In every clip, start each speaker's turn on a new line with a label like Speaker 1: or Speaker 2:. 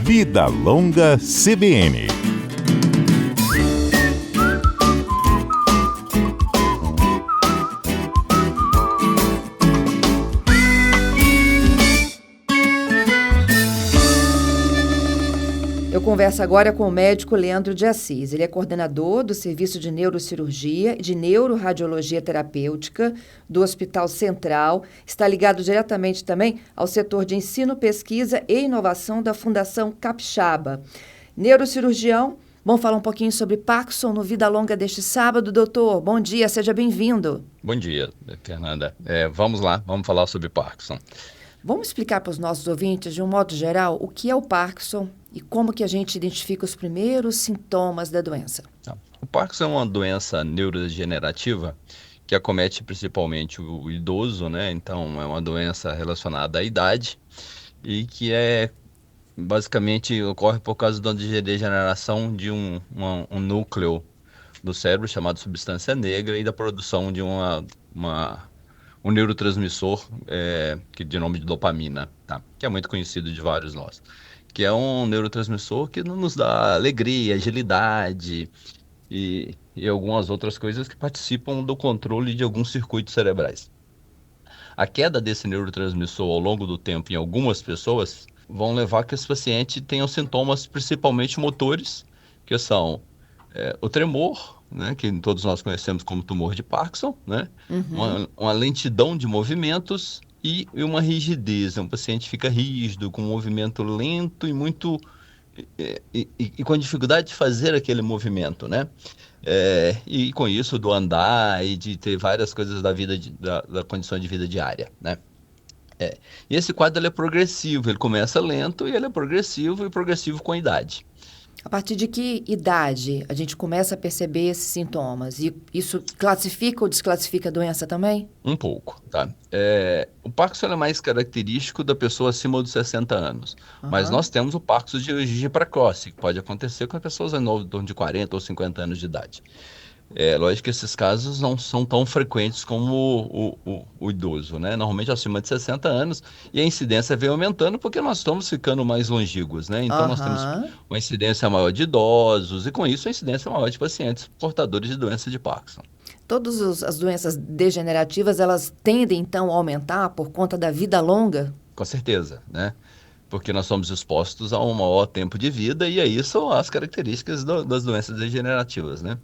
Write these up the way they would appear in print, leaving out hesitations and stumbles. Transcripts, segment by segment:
Speaker 1: Vida Longa CBN.
Speaker 2: Eu converso agora com o médico Leandro de Assis. Ele é coordenador do Serviço de Neurocirurgia e de Neuroradiologia Terapêutica do Hospital Central. Está ligado diretamente também ao setor de ensino, pesquisa e inovação da Fundação Capixaba. Neurocirurgião, vamos falar um pouquinho sobre Parkinson no Vida Longa deste sábado. Doutor, bom dia, seja bem-vindo.
Speaker 3: Bom dia, Fernanda. Vamos lá, vamos falar sobre Parkinson.
Speaker 2: Vamos explicar para os nossos ouvintes, de um modo geral, o que é o Parkinson e como que a gente identifica os primeiros sintomas da doença.
Speaker 3: O Parkinson é uma doença neurodegenerativa que acomete principalmente o idoso, né? Então, é uma doença relacionada à idade e que basicamente ocorre por causa da degeneração de um núcleo do cérebro chamado substância negra e da produção de um neurotransmissor que de nome de dopamina, tá? Que é muito conhecido de vários nós, que é um neurotransmissor que nos dá alegria, agilidade e algumas outras coisas que participam do controle de alguns circuitos cerebrais. A queda desse neurotransmissor ao longo do tempo em algumas pessoas vão levar a que esse paciente tenha sintomas principalmente motores, que são o tremor, né, que todos nós conhecemos como tumor de Parkinson, né? Uma lentidão de movimentos e uma rigidez. Um paciente fica rígido, com um movimento lento e muito e com dificuldade de fazer aquele movimento, né? E com isso do andar e de ter várias coisas da vida da condição de vida diária, né? E esse quadro ele é progressivo, ele começa lento e ele é progressivo com a idade.
Speaker 2: A partir de que idade a gente começa a perceber esses sintomas? E isso classifica ou desclassifica a doença também?
Speaker 3: Um pouco, tá? O Parkinson é mais característico da pessoa acima dos 60 anos. Mas nós temos o Parkinson de origem precoce, que pode acontecer com as pessoas em torno de 40 ou 50 anos de idade. Lógico que esses casos não são tão frequentes como o idoso, né? Normalmente acima de 60 anos, e a incidência vem aumentando porque nós estamos ficando mais longínquos, né? Então nós temos uma incidência maior de idosos e com isso a incidência maior de pacientes portadores de doença de Parkinson.
Speaker 2: Todas as doenças degenerativas, elas tendem então a aumentar por conta da vida longa?
Speaker 3: Com certeza, né? Porque nós somos expostos a um maior tempo de vida e aí são as características das doenças degenerativas, né?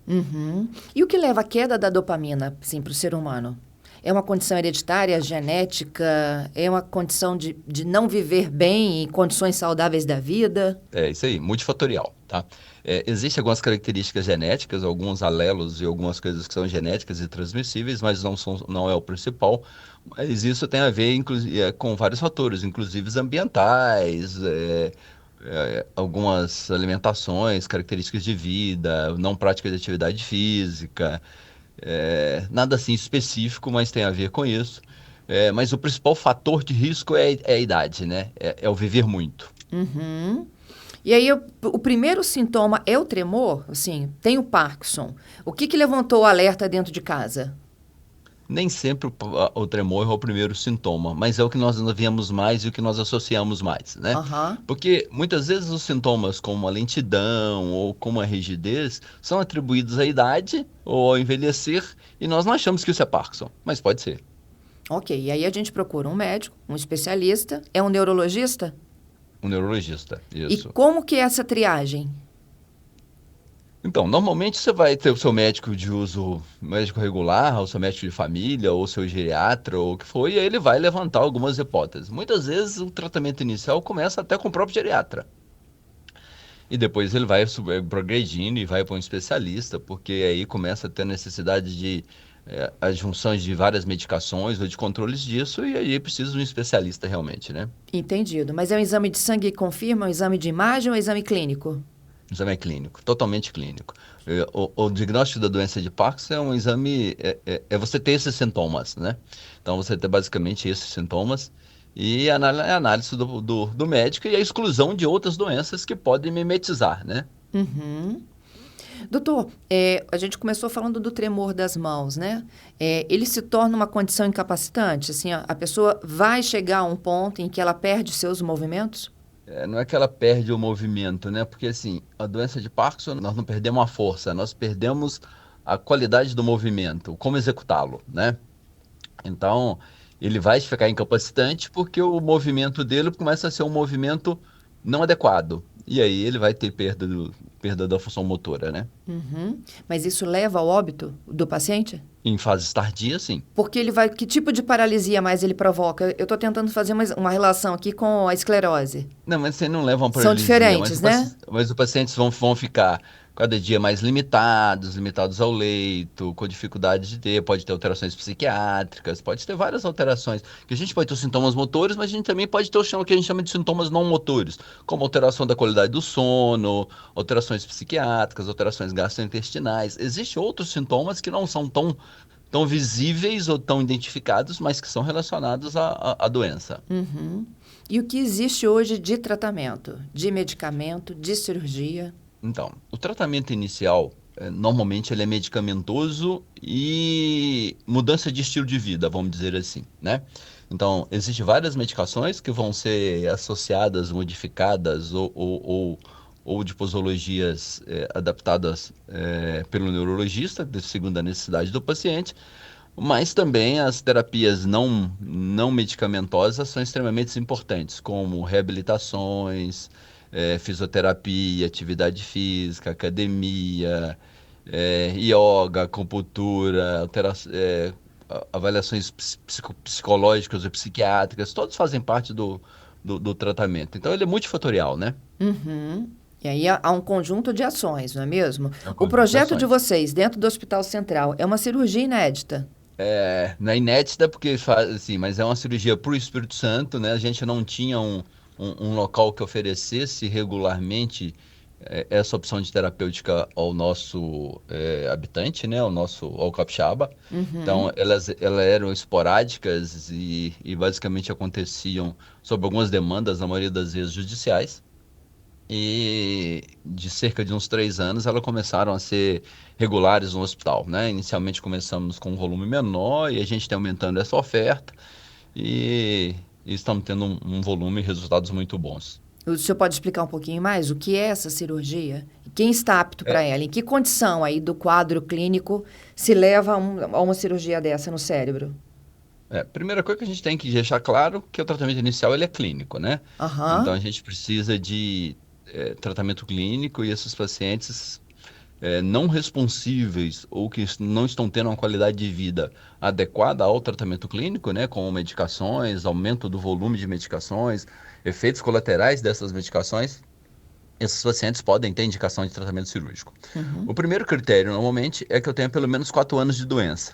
Speaker 2: E o que leva à queda da dopamina, sim, para o ser humano? É uma condição hereditária, genética? É uma condição de não viver bem em condições saudáveis da vida?
Speaker 3: É isso aí, multifatorial, tá? Existem algumas características genéticas, alguns alelos e algumas coisas que são genéticas e transmissíveis, mas não é o principal. Mas isso tem a ver com vários fatores, inclusive ambientais, algumas alimentações, características de vida, não prática de atividade física, nada assim específico, mas tem a ver com isso. Mas o principal fator de risco é a idade, né? É o viver muito.
Speaker 2: E aí, o primeiro sintoma é o tremor? Assim, tem o Parkinson. O que levantou o alerta dentro de casa?
Speaker 3: Nem sempre o tremor é o primeiro sintoma, mas é o que nós vemos mais e o que nós associamos mais, né? Porque muitas vezes os sintomas como a lentidão ou como a rigidez são atribuídos à idade ou ao envelhecer e nós não achamos que isso é Parkinson, mas pode ser.
Speaker 2: Ok, e aí a gente procura um médico, um especialista, é um neurologista?
Speaker 3: Um neurologista, isso.
Speaker 2: E como que é essa triagem?
Speaker 3: Então, normalmente você vai ter o seu médico de uso, médico regular, ou seu médico de família, ou seu geriatra, ou o que for, e aí ele vai levantar algumas hipóteses. Muitas vezes o tratamento inicial começa até com o próprio geriatra. E depois ele vai progredindo e vai para um especialista, porque aí começa a ter necessidade de as junções de várias medicações ou de controles disso, e aí precisa de um especialista realmente, né?
Speaker 2: Entendido. Mas é um exame de sangue que confirma, um exame de imagem ou um exame clínico?
Speaker 3: Exame clínico, totalmente clínico. O diagnóstico da doença de Parkinson é um exame, você ter esses sintomas, né? Então você tem basicamente esses sintomas e a análise do médico e a exclusão de outras doenças que podem mimetizar, né?
Speaker 2: Doutor, a gente começou falando do tremor das mãos, né? Ele se torna uma condição incapacitante? Assim, a pessoa vai chegar a um ponto em que ela perde seus movimentos?
Speaker 3: não é que ela perde o movimento, né? Porque assim, a doença de Parkinson, nós não perdemos a força, nós perdemos a qualidade do movimento, como executá-lo, né? Então, ele vai ficar incapacitante porque o movimento dele começa a ser um movimento não adequado. E aí ele vai ter perda da função motora, né?
Speaker 2: Uhum. Mas isso leva ao óbito do paciente?
Speaker 3: Em fases tardias, sim.
Speaker 2: Porque ele vai. Que tipo de paralisia mais ele provoca? Eu estou tentando fazer uma relação aqui com a esclerose.
Speaker 3: Não, mas você não leva uma
Speaker 2: São
Speaker 3: paralisia,
Speaker 2: diferentes, né?
Speaker 3: mas os pacientes vão ficar cada dia mais limitados ao leito, com dificuldade de ter, pode ter alterações psiquiátricas, pode ter várias alterações, que a gente pode ter os sintomas motores, mas a gente também pode ter o que a gente chama de sintomas não motores, como alteração da qualidade do sono, alterações psiquiátricas, alterações gastrointestinais. Existem outros sintomas que não são tão visíveis ou tão identificados, mas que são relacionados à doença.
Speaker 2: Uhum. E o que existe hoje de tratamento, de medicamento, de cirurgia?
Speaker 3: Então, o tratamento inicial, normalmente ele é medicamentoso e mudança de estilo de vida, vamos dizer assim, né? Então, existem várias medicações que vão ser associadas, modificadas ou de posologias adaptadas pelo neurologista, segundo a necessidade do paciente, mas também as terapias não medicamentosas são extremamente importantes, como reabilitações, fisioterapia, atividade física, academia, yoga, acupuntura, avaliações psicológicas ou psiquiátricas, todos fazem parte do tratamento. Então, ele é multifatorial, né?
Speaker 2: Uhum. E aí há um conjunto de ações, não é mesmo?
Speaker 3: É um
Speaker 2: O
Speaker 3: conjunto de
Speaker 2: projeto de
Speaker 3: ações.
Speaker 2: vocês, dentro do Hospital Central, é uma cirurgia inédita.
Speaker 3: Não é inédita porque faz assim, mas é uma cirurgia para o Espírito Santo, né? A gente não tinha um local que oferecesse regularmente essa opção de terapêutica ao nosso habitante, né? Ao capixaba. Então,
Speaker 2: Uhum.
Speaker 3: elas eram esporádicas e basicamente aconteciam sob algumas demandas, na maioria das vezes judiciais. E de cerca de uns 3 anos, elas começaram a ser regulares no hospital, né? Inicialmente começamos com um volume menor e a gente tem aumentando essa oferta e estamos tendo um volume e resultados muito bons.
Speaker 2: O senhor pode explicar um pouquinho mais o que é essa cirurgia? Quem está apto para ela? Em que condição aí do quadro clínico se leva a uma cirurgia dessa no cérebro?
Speaker 3: Primeira coisa que a gente tem que deixar claro que o tratamento inicial ele é clínico, né? Então
Speaker 2: Aham.
Speaker 3: a gente precisa de tratamento clínico e esses pacientes não responsíveis ou que não estão tendo uma qualidade de vida adequada ao tratamento clínico, né, com medicações, aumento do volume de medicações, efeitos colaterais dessas medicações, esses pacientes podem ter indicação de tratamento cirúrgico. O
Speaker 2: Uhum.
Speaker 3: primeiro critério, normalmente, é que eu tenha pelo menos 4 anos de doença,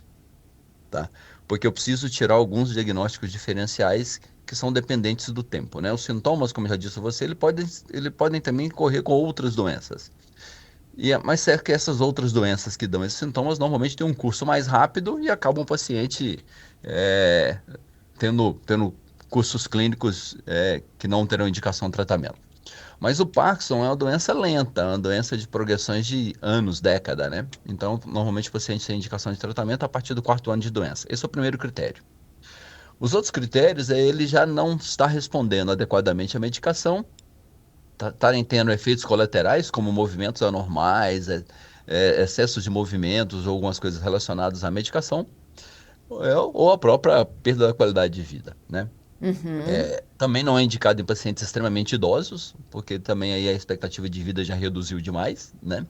Speaker 3: tá? Porque eu preciso tirar alguns diagnósticos diferenciais que são dependentes do tempo, né? Os sintomas, como eu já disse a você, ele podem também correr com outras doenças. Mas certo que essas outras doenças que dão esses sintomas normalmente têm um curso mais rápido e acabam o paciente é, tendo cursos clínicos que não terão indicação de tratamento. Mas o Parkinson é uma doença lenta, é uma doença de progressões de anos, década, né? Então, normalmente o paciente tem indicação de tratamento a partir do 4º ano de doença. Esse é o primeiro critério. Os outros critérios é ele já não está respondendo adequadamente à medicação, estarem tendo efeitos colaterais, como movimentos anormais, excessos de movimentos ou algumas coisas relacionadas à medicação, ou a própria perda da qualidade de vida, né?
Speaker 2: Uhum.
Speaker 3: Também não é indicado em pacientes extremamente idosos, porque também aí a expectativa de vida já reduziu demais, né?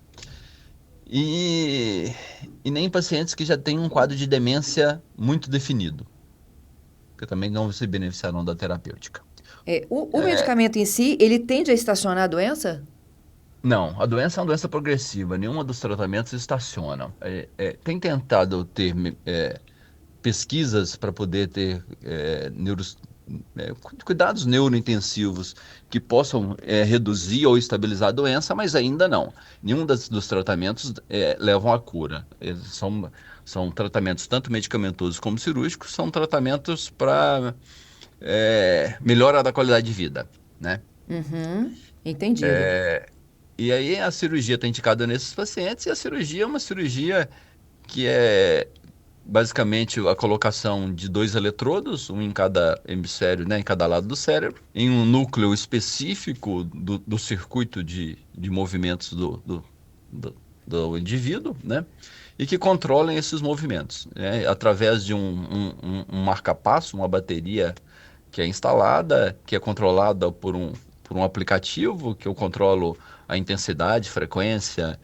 Speaker 3: E, e nem em pacientes que já têm um quadro de demência muito definido, que também não se beneficiarão da terapêutica.
Speaker 2: O medicamento em si, ele tende a estacionar a doença?
Speaker 3: Não, a doença é uma doença progressiva, nenhuma dos tratamentos estaciona. Tem tentado ter pesquisas para poder ter cuidados neurointensivos que possam reduzir ou estabilizar a doença, mas ainda não. Nenhum dos tratamentos levam à cura. Eles são tratamentos tanto medicamentosos como cirúrgicos, são tratamentos para melhora da qualidade de vida, né?
Speaker 2: Uhum. Entendido.
Speaker 3: E aí a cirurgia está indicada nesses pacientes, e a cirurgia é uma cirurgia que é basicamente a colocação de 2 eletrodos, um em cada hemisfério, né, em cada lado do cérebro, em um núcleo específico do circuito de movimentos do, do indivíduo, né, e que controlem esses movimentos, né, através de um marca-passo, uma bateria que é instalada, que é controlada por um aplicativo, que eu controlo a intensidade, frequência,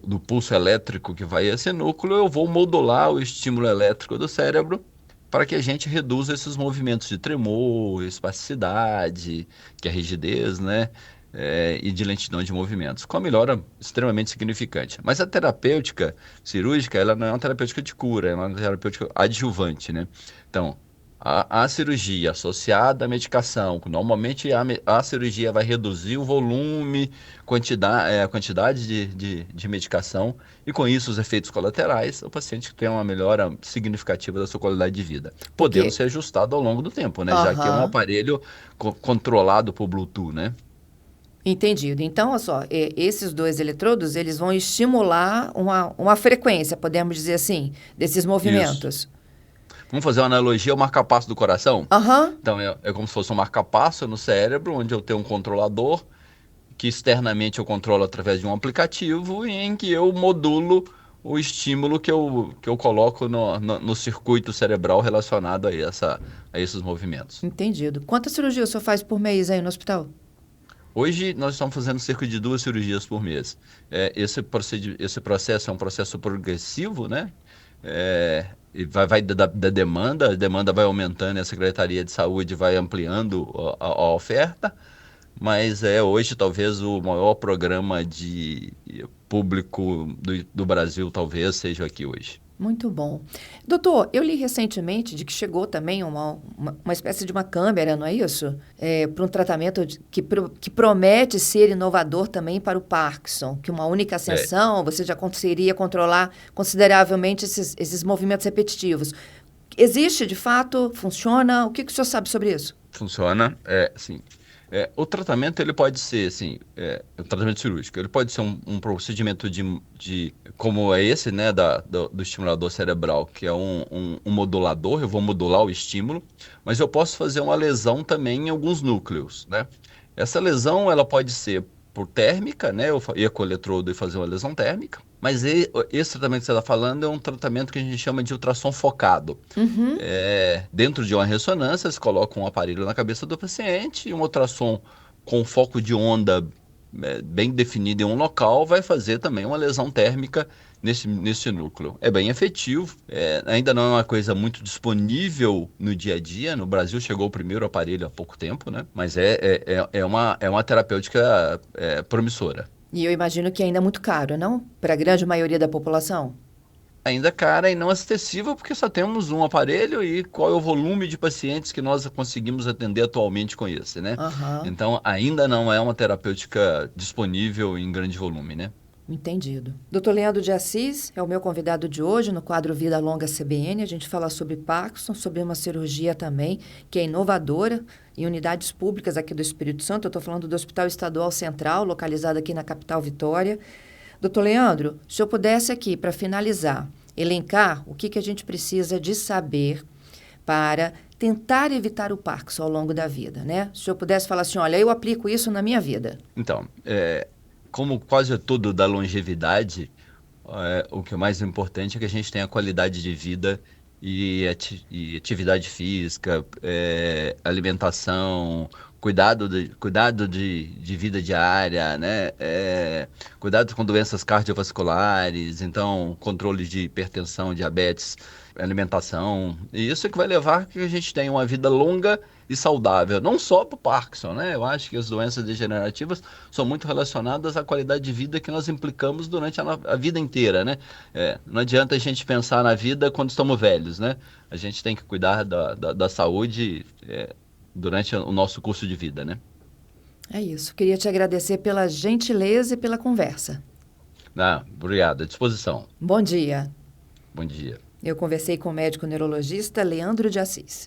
Speaker 3: do pulso elétrico que vai a esse núcleo. Eu vou modular o estímulo elétrico do cérebro para que a gente reduza esses movimentos de tremor, espasticidade, que é rigidez, né? E de lentidão de movimentos, com uma melhora extremamente significante. Mas a terapêutica cirúrgica, ela não é uma terapêutica de cura, é uma terapêutica adjuvante, né? Então, a cirurgia associada à medicação, normalmente a cirurgia vai reduzir o volume, a quantidade de medicação, e com isso os efeitos colaterais, o paciente tem uma melhora significativa da sua qualidade de vida, podendo
Speaker 2: Porque,
Speaker 3: ser ajustado ao longo do tempo, né? Já que é um
Speaker 2: aham,
Speaker 3: aparelho controlado por Bluetooth, né?
Speaker 2: entendido. Então, olha só, esses dois eletrodos, eles vão estimular uma frequência, podemos dizer assim, desses
Speaker 3: Isso.
Speaker 2: movimentos.
Speaker 3: Vamos fazer uma analogia ao marca-passo do coração?
Speaker 2: Aham,
Speaker 3: Então, é como se fosse um marca-passo no cérebro, onde eu tenho um controlador que externamente eu controlo através de um aplicativo e em que eu modulo o estímulo que eu coloco no circuito cerebral relacionado a esses movimentos.
Speaker 2: entendido. Quantas cirurgias o senhor faz por mês aí no hospital?
Speaker 3: Hoje nós estamos fazendo cerca de 2 cirurgias por mês. Esse processo é um processo progressivo, né? E vai da demanda, a demanda vai aumentando e a Secretaria de Saúde vai ampliando a oferta. Mas hoje talvez o maior programa de público do Brasil, talvez seja aqui hoje.
Speaker 2: Muito bom. Doutor, eu li recentemente de que chegou também uma espécie de uma câmera, não é isso? Para um tratamento que promete ser inovador também para o Parkinson, que uma única
Speaker 3: É,
Speaker 2: sessão você já conseguiria controlar consideravelmente esses movimentos repetitivos. Existe, de fato? Funciona? O que o senhor sabe sobre isso?
Speaker 3: funciona, assim. O tratamento ele pode ser, assim, o tratamento cirúrgico, ele pode ser um procedimento como é esse, né, do estimulador cerebral, que é um modulador, eu vou modular o estímulo, mas eu posso fazer uma lesão também em alguns núcleos, né? Essa lesão, ela pode ser por térmica, né, eu ia com o eletrodo e fazer uma lesão térmica, mas esse tratamento que você está falando é um tratamento que a gente chama de ultrassom focado.
Speaker 2: Uhum.
Speaker 3: Dentro de uma ressonância, se coloca um aparelho na cabeça do paciente e um ultrassom com foco de onda bem definido em um local vai fazer também uma lesão térmica nesse núcleo. É bem efetivo, ainda não é uma coisa muito disponível no dia a dia. No Brasil chegou o primeiro aparelho há pouco tempo, né? Mas é uma terapêutica promissora.
Speaker 2: E eu imagino que ainda é muito caro, não? Para a grande maioria da população.
Speaker 3: Ainda cara e não acessível, porque só temos um aparelho e qual é o volume de pacientes que nós conseguimos atender atualmente com esse, né?
Speaker 2: Aham.
Speaker 3: Então, ainda não é uma terapêutica disponível em grande volume, né?
Speaker 2: Entendido. Dr. Leandro de Assis é o meu convidado de hoje no quadro Vida Longa CBN. A gente fala sobre Parkinson, sobre uma cirurgia também que é inovadora em unidades públicas aqui do Espírito Santo. Eu estou falando do Hospital Estadual Central, localizado aqui na capital Vitória. Dr. Leandro, se eu pudesse aqui, para finalizar, elencar o que a gente precisa de saber para tentar evitar o Parkinson ao longo da vida, né? Se eu pudesse falar assim, olha, eu aplico isso na minha vida.
Speaker 3: Então, como quase tudo da longevidade, o que é mais importante é que a gente tenha qualidade de vida e atividade física, alimentação, cuidado de vida diária, né? Cuidado com doenças cardiovasculares, então controle de hipertensão, diabetes, alimentação. E isso é que vai levar a que a gente tenha uma vida longa e saudável, não só para o Parkinson, né? Eu acho que as doenças degenerativas são muito relacionadas à qualidade de vida que nós implicamos durante a vida inteira, né? Não adianta a gente pensar na vida quando estamos velhos, né? A gente tem que cuidar da saúde, durante o nosso curso de vida, né?
Speaker 2: É isso. Queria te agradecer pela gentileza e pela conversa.
Speaker 3: Obrigado, à disposição.
Speaker 2: Bom dia.
Speaker 3: Bom dia.
Speaker 2: Eu conversei com o médico neurologista Leandro de Assis.